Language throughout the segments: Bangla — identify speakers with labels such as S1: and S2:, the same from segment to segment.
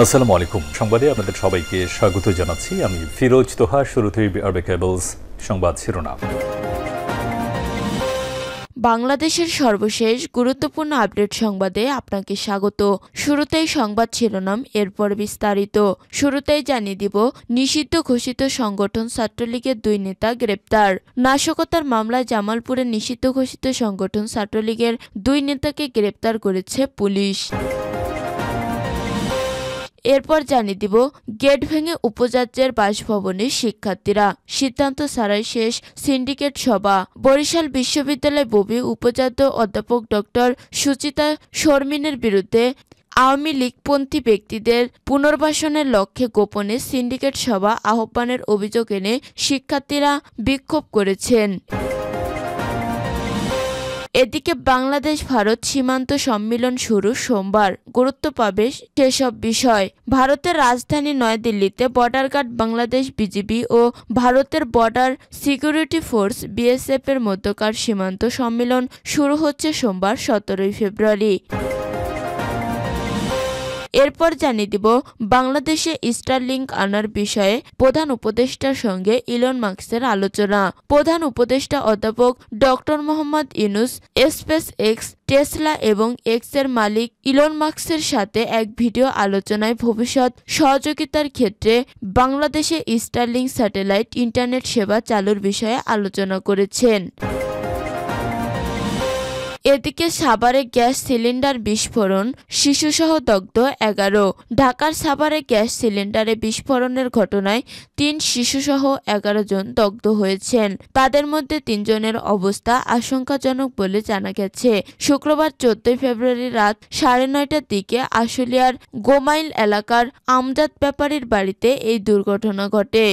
S1: আসসালামু আলাইকুম। সংবাদে আপনাদের সবাইকে স্বাগত জানাচ্ছি। আমি ফিরোজ তোহা। শুরুতেই আরবে কেবলস সংবাদ শিরোনাম।
S2: বাংলাদেশের সর্বশেষ গুরুত্বপূর্ণ আপডেট সংবাদে আপনাকে স্বাগত। শুরুতেই সংবাদ শিরোনাম, এরপর বিস্তারিত। শুরুতেই জানিয়ে দিব, নিষিদ্ধ ঘোষিত সংগঠন ছাত্রলীগের 2 নেতা গ্রেপ্তার। নাশকতার মামলায় জামালপুরে নিষিদ্ধ ঘোষিত সংগঠন ছাত্রলীগের 2 নেতাকে গ্রেপ্তার করেছে পুলিশ। এরপর জানিয়ে দিব, গেট ভেঙে উপাচার্যের বাসভবনে শিক্ষার্থীরা, সিদ্ধান্ত ছাড়াই শেষ সিন্ডিকেট সভা। বরিশাল বিশ্ববিদ্যালয় ববি উপাচার্য অধ্যাপক ডক্টর সুচিতা শর্মিনের বিরুদ্ধে আওয়ামী লীগপন্থী ব্যক্তিদের পুনর্বাসনের লক্ষ্যে গোপনে সিন্ডিকেট সভা আহ্বানের অভিযোগ এনে শিক্ষার্থীরা বিক্ষোভ করেছেন। এদিকে বাংলাদেশ ভারত সীমান্ত সম্মেলন শুরু সোমবার, গুরুত্ব পাবে সেসব বিষয়। ভারতের রাজধানী নয়াদিল্লিতে বর্ডার গার্ড বাংলাদেশ বিজিবি ও ভারতের বর্ডার সিকিউরিটি ফোর্স বিএসএফ এর মধ্যকার সীমান্ত সম্মেলন শুরু হচ্ছে সোমবার 17 ফেব্রুয়ারি। এরপর জানিয়ে দিব, বাংলাদেশে স্টারলিংক আনার বিষয়ে প্রধান উপদেষ্টার সঙ্গে ইলন মাস্কের আলোচনা। প্রধান উপদেষ্টা অধ্যাপক doctor Mohammad Yunus space x, Tesla এবং এক্স এর মালিক ইলন মাস্কের সাথে এক ভিডিও আলোচনায় ভবিষ্যৎ সহযোগিতার ক্ষেত্রে বাংলাদেশে স্টারলিংক স্যাটেলাইট ইন্টারনেট সেবা চালুর বিষয়ে আলোচনা করেছেন। এদিকে সাভারে গ্যাস সিলিন্ডার বিস্ফোরণ, শিশুসহ দগ্ধ 11। ঢাকার সাভারে গ্যাস সিলিন্ডারে বিস্ফোরণের ঘটনায় 3 শিশুসহ 11 জন দগ্ধ হয়েছেন। তাদের মধ্যে 3 জনের অবস্থা আশঙ্কাজনক বলে জানা গেছে। শুক্রবার 14 ফেব্রুয়ারি রাত 9:30টার দিকে আশুলিয়ার গোমাইল এলাকার আমজাদ ব্যাপারীর বাড়িতে এই দুর্ঘটনা ঘটে।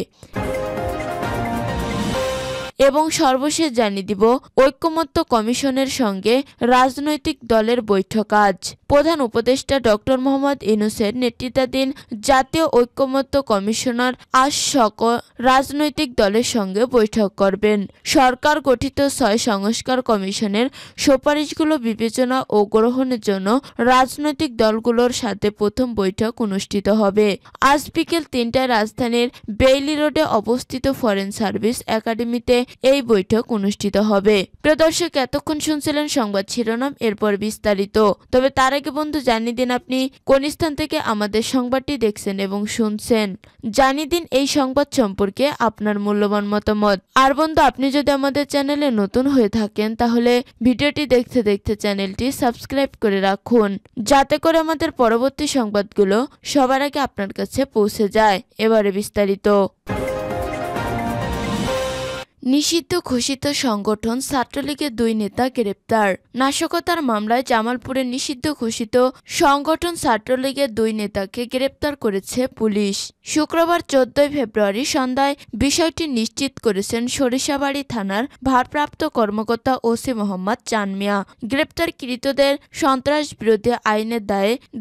S2: এবং সর্বশেষ জানিয়ে দিব, ঐকমত্য কমিশনের সঙ্গে রাজনৈতিক দলের বৈঠক আজ। প্রধান উপদেষ্টা ডক্টর মোহাম্মদ ইউনূসের নেতৃত্বাধীন জাতীয় ঐকমত্য কমিশনার আজ সকল রাজনৈতিক দলের সঙ্গে বৈঠক করবেন। সরকার গঠিত 6 সংস্কার কমিশনের সুপারিশগুলো বিবেচনা ও গ্রহণের জন্য রাজনৈতিক দলগুলোর সাথে প্রথম বৈঠক অনুষ্ঠিত হবে। আজ বিকেল 3টায় রাজধানীর বেইলি রোডে অবস্থিত ফরেন সার্ভিস একাডেমিতে এই বৈঠক অনুষ্ঠিত হবে। প্রিয় দর্শক, এতক্ষণ শুনছিলেন সংবাদ শিরোনাম, এরপর বিস্তারিত। তবে তার আগে বন্ধু, জানিয়ে দিন আপনি কোন স্থান থেকে আমাদের সংবাদটি দেখছেন এবং শুনছেন। জানিয়ে দিন এই সংবাদ সম্পর্কে আপনার মূল্যবান মতামত। আর বন্ধু, আপনি যদি আমাদের চ্যানেলে নতুন হয়ে থাকেন তাহলে ভিডিওটি দেখতে দেখতে চ্যানেলটি সাবস্ক্রাইব করে রাখুন, যাতে করে আমাদের পরবর্তী সংবাদগুলো সবার আগে আপনার কাছে পৌঁছে যায়। এবারে বিস্তারিত। নিষিদ্ধ ঘোষিত সংগঠন ছাত্রলীগের 2 নেতা গ্রেপ্তার। নাশকতার মামলায় জামালপুরে নিষিদ্ধ ঘোষিত সংগঠন ছাত্রলীগের 2 নেতাকে গ্রেপ্তার করেছে পুলিশ। শুক্রবার 14 ফেব্রুয়ারি সন্ধ্যায় বিষয়টি নিশ্চিত করেছেন সরিষাবাড়ী থানার ভারপ্রাপ্ত কর্মকর্তা ওসি মোহাম্মদ চান মিয়া। গ্রেপ্তারকৃতদের সন্ত্রাস বিরোধী আইনের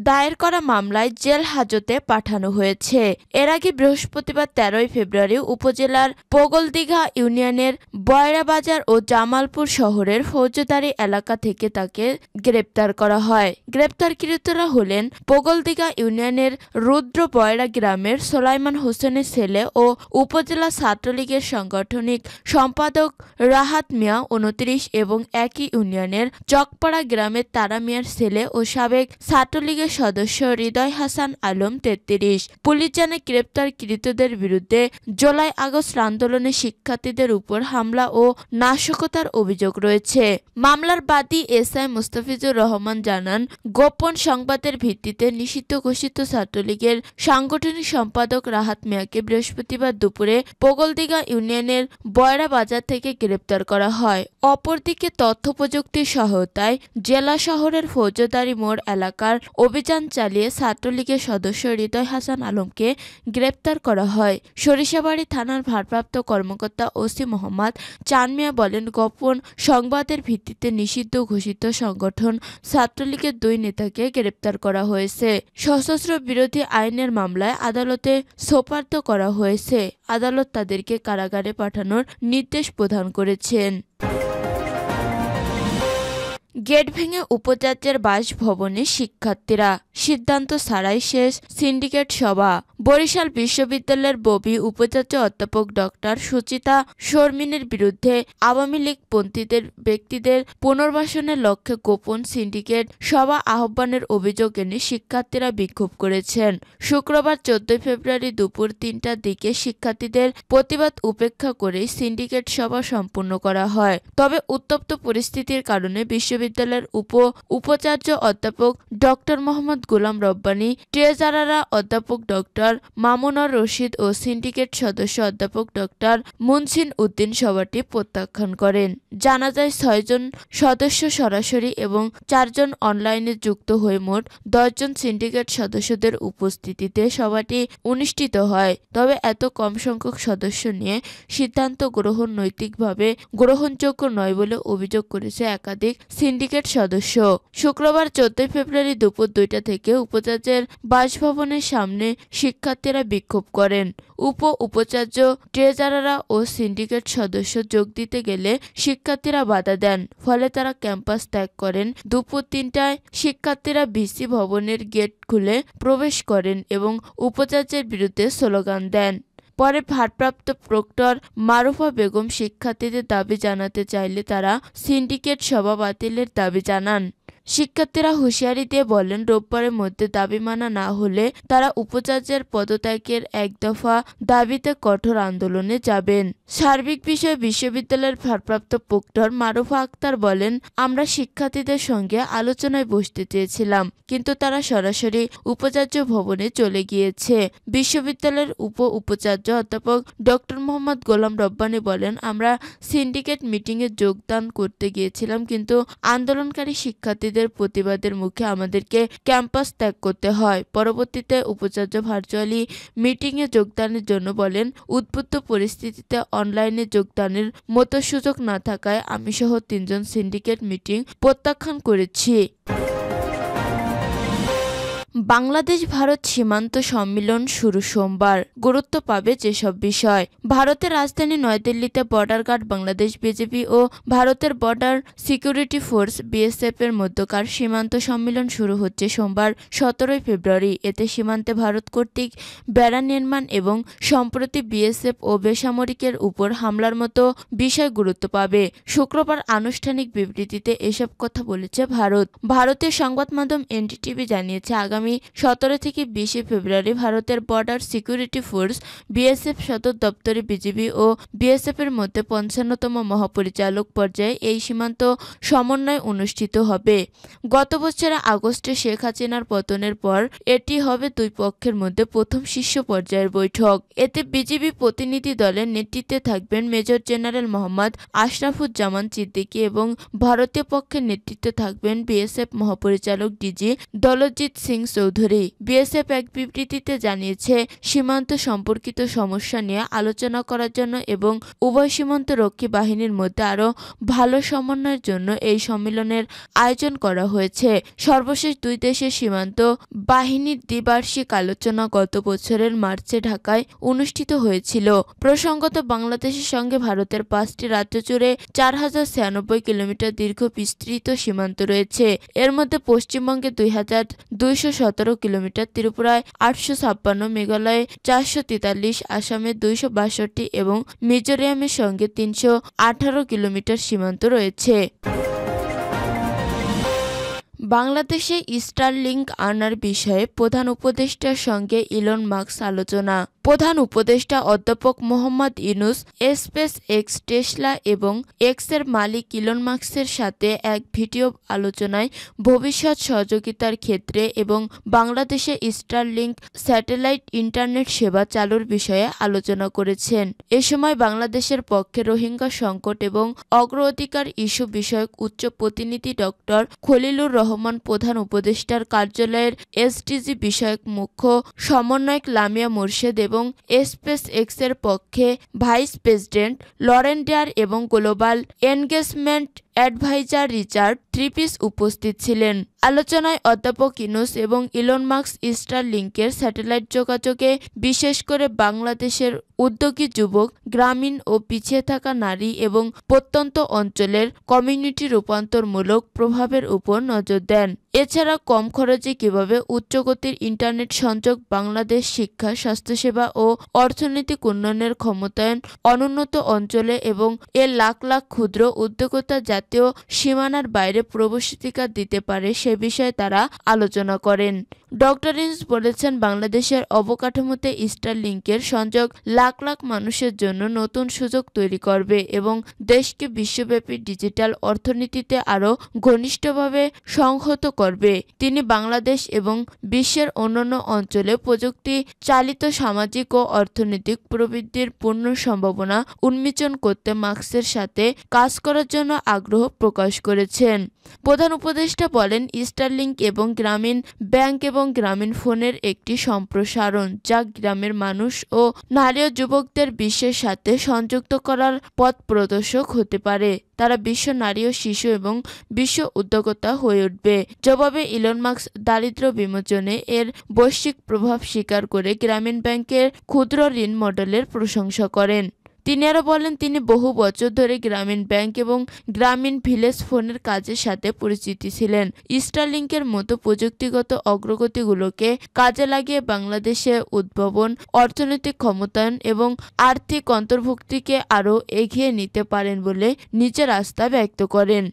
S2: দায়ের করা মামলায় জেল হাজতে পাঠানো হয়েছে। এর আগে বৃহস্পতিবার 13 ফেব্রুয়ারি উপজেলার পোগলদিঘা ইউনিয়ন বয়রা বাজার ও জামালপুর শহরের ফৌজদারি এলাকা থেকে তাকে গ্রেপ্তার করা হয়। গ্রেপ্তারকৃতরা হলেন পোগলদিঘা ইউনিয়নের রুদ্র বয়রা গ্রামের সোলাইমান হোসেনের ছেলে ও উপজেলা ছাত্রলীগের সাংগঠনিক সম্পাদক রাহাত মিয়া 29 এবং একই ইউনিয়নের চকপাড়া গ্রামের তারা মিয়ার ছেলে ও সাবেক ছাত্রলীগের সদস্য হৃদয় হাসান আলম 33। পুলিশ জানায়, গ্রেপ্তারকৃতদের বিরুদ্ধে জুলাই আগস্ট আন্দোলনে শিক্ষার্থীদের উপর হামলা ও নাশকতার অভিযোগ রয়েছে। মামলার বাদী এসআই মুস্তাফিজুর রহমান জানান, গোপন সংবাদের ভিত্তিতে নিষিদ্ধ ঘোষিত ছাত্রলীগের সাংগঠনিক সম্পাদক রাহাত মিয়াকে বৃহস্পতিবার দুপুরে পোগলদিঘা ইউনিয়নের বয়রা বাজার থেকে গ্রেপ্তার করা হয়। অপরদিকে তথ্য প্রযুক্তির সহায়তায় জেলা শহরের ফৌজদারি মোড় এলাকার অভিযান চালিয়ে ছাত্রলীগের সদস্য হৃদয় হাসান আলমকে গ্রেপ্তার করা হয়। সরিষাবাড়ী থানার ভারপ্রাপ্ত কর্মকর্তা ওসি মোহাম্মদ চান মিয়া বলেন, গোপন সংবাদের ভিত্তিতে নিষিদ্ধ ঘোষিত সংগঠন ছাত্রলীগের 2 নেতাকে গ্রেপ্তার করা হয়েছে। সশস্ত্র বিরোধী আইনের মামলায় আদালতে সোপর্দ করা হয়েছে। আদালত তাদেরকে কারাগারে পাঠানোর নির্দেশ প্রদান করেছেন। গেট ভেঙে উপাচার্যের বাসভবনে শিক্ষার্থীরা, সিদ্ধান্ত ছাড়াই শেষ সিন্ডিকেট সভা। বরিশাল বিশ্ববিদ্যালয়ের ববি উপাচার্য অধ্যাপক ডক্টর সুচিতা শর্মিনের বিরুদ্ধে আওয়ামী লীগপন্থীদের ব্যক্তিদের পুনর্বাসনের লক্ষ্যে গোপন সিন্ডিকেট সভা আহ্বানের অভিযোগ এনে শিক্ষার্থীরা বিক্ষোভ করেছেন। শুক্রবার 14 ফেব্রুয়ারি দুপুর 3টার দিকে শিক্ষার্থীদের প্রতিবাদ উপেক্ষা করেই সিন্ডিকেট সভা সম্পন্ন করা হয়। তবে উত্তপ্ত পরিস্থিতির কারণে বিশ্ববিদ্যালয়ের উপাচার্য অধ্যাপক ডক্টর মোহাম্মদ গোলাম রব্বানী, ট্রেজারার অধ্যাপক ডক্টর মামুনুর রশিদ ও সিন্ডিকেট সদস্য অধ্যাপক ডক্টর মুনসিন উদ্দিন সভাটি প্রত্যাখ্যান করেন। জানা যায় 6 জন সদস্য সরাসরি এবং 4 জন অনলাইনে যুক্ত হয়ে মোট 10 জন সিন্ডিকেট সদস্যদের উপস্থিতিতে সভাটি অনুষ্ঠিত হয়। তবে এত কম সংখ্যক সদস্য নিয়ে সিদ্ধান্ত গ্রহণ নৈতিকভাবে গ্রহণযোগ্য নয় বলে অভিযোগ করেছে একাধিক সিন্ডিকেট সদস্য। শুক্রবার 14 ফেব্রুয়ারি দুপুর 2টা থেকে উপাচার্যের বাসভবনের সামনে শিক্ষার্থীরা বিক্ষোভ করেন। উপাচার্য, ট্রেজারার ও সিন্ডিকেট সদস্য যোগ দিতে গেলে শিক্ষার্থীরা বাধা দেন। ফলে তারা ক্যাম্পাস ত্যাগ করেন। দুপুর 3টায় শিক্ষার্থীরা ভিসি ভবনের গেট খুলে প্রবেশ করেন এবং উপাচার্যের বিরুদ্ধে স্লোগান দেন। পরে ভারপ্রাপ্ত প্রক্টর মারুফা বেগম শিক্ষার্থীদের দাবি জানাতে চাইলে তারা সিন্ডিকেট সভা বাতিলের দাবি জানান। শিক্ষার্থীরা হুঁশিয়ারি দিয়ে বলেন, রোববারের মধ্যে দাবি মানা না হলে তারা উপাচার্যের পদত্যাগের এক দফা দাবিতে কঠোর আন্দোলনে যাবেন। সার্বিক বিষয়ে বিশ্ববিদ্যালয়ের ভারপ্রাপ্ত প্রক্টর মারুফা আক্তার বলেন, আমরা শিক্ষার্থীদের সঙ্গে আলোচনায় বসতে চেয়েছিলাম, কিন্তু তারা সরাসরি উপাচার্য ভবনে চলে গিয়েছে। বিশ্ববিদ্যালয়ের উপাচার্য অধ্যাপক ডক্টর মোহাম্মদ গোলাম রব্বানী বলেন, আমরা সিন্ডিকেট মিটিংয়ে যোগদান করতে গিয়েছিলাম, কিন্তু আন্দোলনকারী শিক্ষার্থীদের প্রতিবাদের মুখে আমাদেরকে ক্যাম্পাস ত্যাগ করতে হয়। পরবর্তীতে উপাচার্য ভার্চুয়ালি মিটিংয়ে যোগদানের জন্য বলেন, উদ্বুদ্ধ পরিস্থিতিতে অনলাইনে যোগদানের মতো সুযোগ না থাকায় আমি সহ 3 জন সিন্ডিকেট মিটিং প্রত্যাখ্যান করেছি। বাংলাদেশ ভারত সীমান্ত সম্মেলন শুরু সোমবার। গুরুত্ব পাবে যেসব বিষয়। ভারতের রাজধানী নয়াদিল্লিতে বর্ডার গার্ড বাংলাদেশ বিজিবি ও ভারতের বর্ডার সিকিউরিটি ফোর্স বিএসএফ এর মধ্যকার সীমান্ত সম্মেলন শুরু হচ্ছে সোমবার 17 ফেব্রুয়ারি। এতে সীমান্তে ভারত কর্তৃক বেড়া নির্মাণ এবং সম্প্রতি বিএসএফ ও বেসামরিকের উপর হামলার মতো বিষয় গুরুত্ব পাবে। শুক্রবার আনুষ্ঠানিক বিবৃতিতে এসব কথা বলেছে ভারত। ভারতীয় সংবাদ মাধ্যম এনডিটিভি জানিয়েছে, আগামী 17 থেকে 20 ফেব্রুয়ারি ভারতের বর্ডার সিকিউরিটি ফোর্স বিএসএফ সদর দপ্তরে বিজিবি ও বিএসএফ এর মধ্যে 55তম মহাপরিচালক পর্যায়ে এই সীমান্ত সমন্বয় অনুষ্ঠিত হবে। গত বছরের আগস্টে শেখ হাসিনার পতনের পর এটি হবে দুই পক্ষের মধ্যে প্রথম শীর্ষ পর্যায়ের বৈঠক। এতে বিজিবি প্রতিনিধি দলের নেতৃত্বে থাকবেন মেজর জেনারেল মোহাম্মদ আশরাফুজ্জামান সিদ্দিকী এবং ভারতীয় পক্ষের নেতৃত্বে থাকবেন বিএসএফ মহাপরিচালক ডিজি দলজিৎ সিং চৌধুরী। বিএসএফ এক বিবৃতিতে জানিয়েছে, সীমান্ত সম্পর্কিত সমস্যা নিয়ে আলোচনা করার জন্য এবং উভয় সীমান্ত রক্ষী বাহিনীর মধ্যে আরও ভালো সমন্বয়ের জন্য এই সম্মেলনের আয়োজন করা হয়েছে। সর্বশেষ দুই দেশের সীমান্ত বাহিনীর দ্বিবার্ষিক আলোচনা গত বছরের মার্চে ঢাকায় অনুষ্ঠিত হয়েছিল। প্রসঙ্গত, বাংলাদেশের সঙ্গে ভারতের 5টি রাজ্য জুড়ে 4096 কিলোমিটার দীর্ঘ বিস্তৃত সীমান্ত রয়েছে। এর মধ্যে পশ্চিমবঙ্গে 2217 কিলোমিটার, ত্রিপুরায় 856, মেঘালয়ে 443, আসামে 262 এবং মিজোরামের সঙ্গে 318 কিলোমিটার সীমান্ত রয়েছে। বাংলাদেশে স্টারলিংক আনার বিষয়ে প্রধান উপদেষ্টার সঙ্গে ইলন মাস্ক আলোচনা। প্রধান উপদেষ্টা অধ্যাপক Mohammad Yunus space x, Tesla এবং এক্সের মালিক ইলন মাস্কের সাথে এক ভিডিও আলোচনায় ভবিষ্যৎ সহযোগিতার ক্ষেত্রে এবং বাংলাদেশে স্টারলিংক স্যাটেলাইট ইন্টারনেট সেবা চালুর বিষয়ে আলোচনা করেছেন। এ সময় বাংলাদেশের পক্ষে রোহিঙ্গা সংকট এবং অগ্রাধিকার ইস্যু বিষয়ক উচ্চ প্রতিনিধি ডক্টর খলিলুর রহমান, প্রধান উপদেষ্টার কার্যালয়ের এসডিজি বিষয়ক মুখ্য সমন্বয়ক লামিয়া মোর্শেদ এবং স্পেস এক্সের পক্ষে ভাইস প্রেসিডেন্ট লরেন ডেয়ার এবং গ্লোবাল এনগেজমেন্ট অ্যাডভাইজার রিচার্ড থ্রিপিস উপস্থিত ছিলেন। আলোচনায় অধ্যাপক ইউনূস এবং ইলন মাস্ক স্টারলিংকের স্যাটেলাইট যোগাযোগে বিশেষ করে বাংলাদেশের উদ্যোগী যুবক, গ্রামীণ ও পিছিয়ে থাকা নারী এবং প্রত্যন্ত অঞ্চলের কমিউনিটি রূপান্তরমূলক প্রভাবের উপর নজর দেন। এছাড়া কম খরচে কিভাবে উচ্চগতির ইন্টারনেট সংযোগ বাংলাদেশ শিক্ষা, স্বাস্থ্যসেবা ও অর্থনৈতিক উন্নয়নের ক্ষমতায়ন অনুন্নত অঞ্চলে এবং এর লাখ লাখ ক্ষুদ্র উদ্যোক্তা জাতীয় সীমানার বাইরে প্রবেশাধিকার দিতে পারে সে বিষয়ে তারা আলোচনা করেন। ডক্টর ইউনূস বলেছেন, বাংলাদেশের অবকাঠামোতে স্টারলিংকের সংযোগ লাখ লাখ মানুষের জন্য নতুন সুযোগ তৈরি করবে এবং দেশকে বিশ্বব্যাপী ডিজিটাল অর্থনীতিতে আরও ঘনিষ্ঠভাবে সংহত করবে। তিনি বাংলাদেশ এবং বিশ্বের অন্যান্য অঞ্চলে প্রযুক্তি চালিত সামাজিক ও অর্থনৈতিক প্রবৃদ্ধির পূর্ণ সম্ভাবনা উন্মোচন করতে মাস্কের সাথে কাজ করার জন্য আগ্রহ প্রকাশ করেছেন। প্রধান উপদেষ্টা বলেন, স্টারলিংক এবং গ্রামীণ ব্যাংক এবং গ্রামীণ ফোনের একটি সম্প্রসারণ যা গ্রামের মানুষ ও নারী ও যুবকদের বিশ্বের সাথে সংযুক্ত করার পথ প্রদর্শক হতে পারে। তারা বিশ্ব নারী ও শিশু এবং বিশ্ব উদ্যোক্তা হয়ে উঠবে। জবাবে ইলন মাস্ক দারিদ্র্য বিমোচনে এর বৈশ্বিক প্রভাব স্বীকার করে গ্রামীণ ব্যাংকের ক্ষুদ্র ঋণ মডেলের প্রশংসা করেন। তিনি আরও বলেন, তিনি বহু বছর ধরে গ্রামীণ ব্যাংক এবং গ্রামীণ ভিলেজ ফোনের কাজের সাথে পরিচিত ছিলেন। স্টারলিংকের মতো প্রযুক্তিগত অগ্রগতিগুলোকে কাজে লাগিয়ে বাংলাদেশে উদ্ভাবন, অর্থনৈতিক ক্ষমতায়ন এবং আর্থিক অন্তর্ভুক্তিকে আরও এগিয়ে নিতে পারেন বলে নিজের আস্থা ব্যক্ত করেন।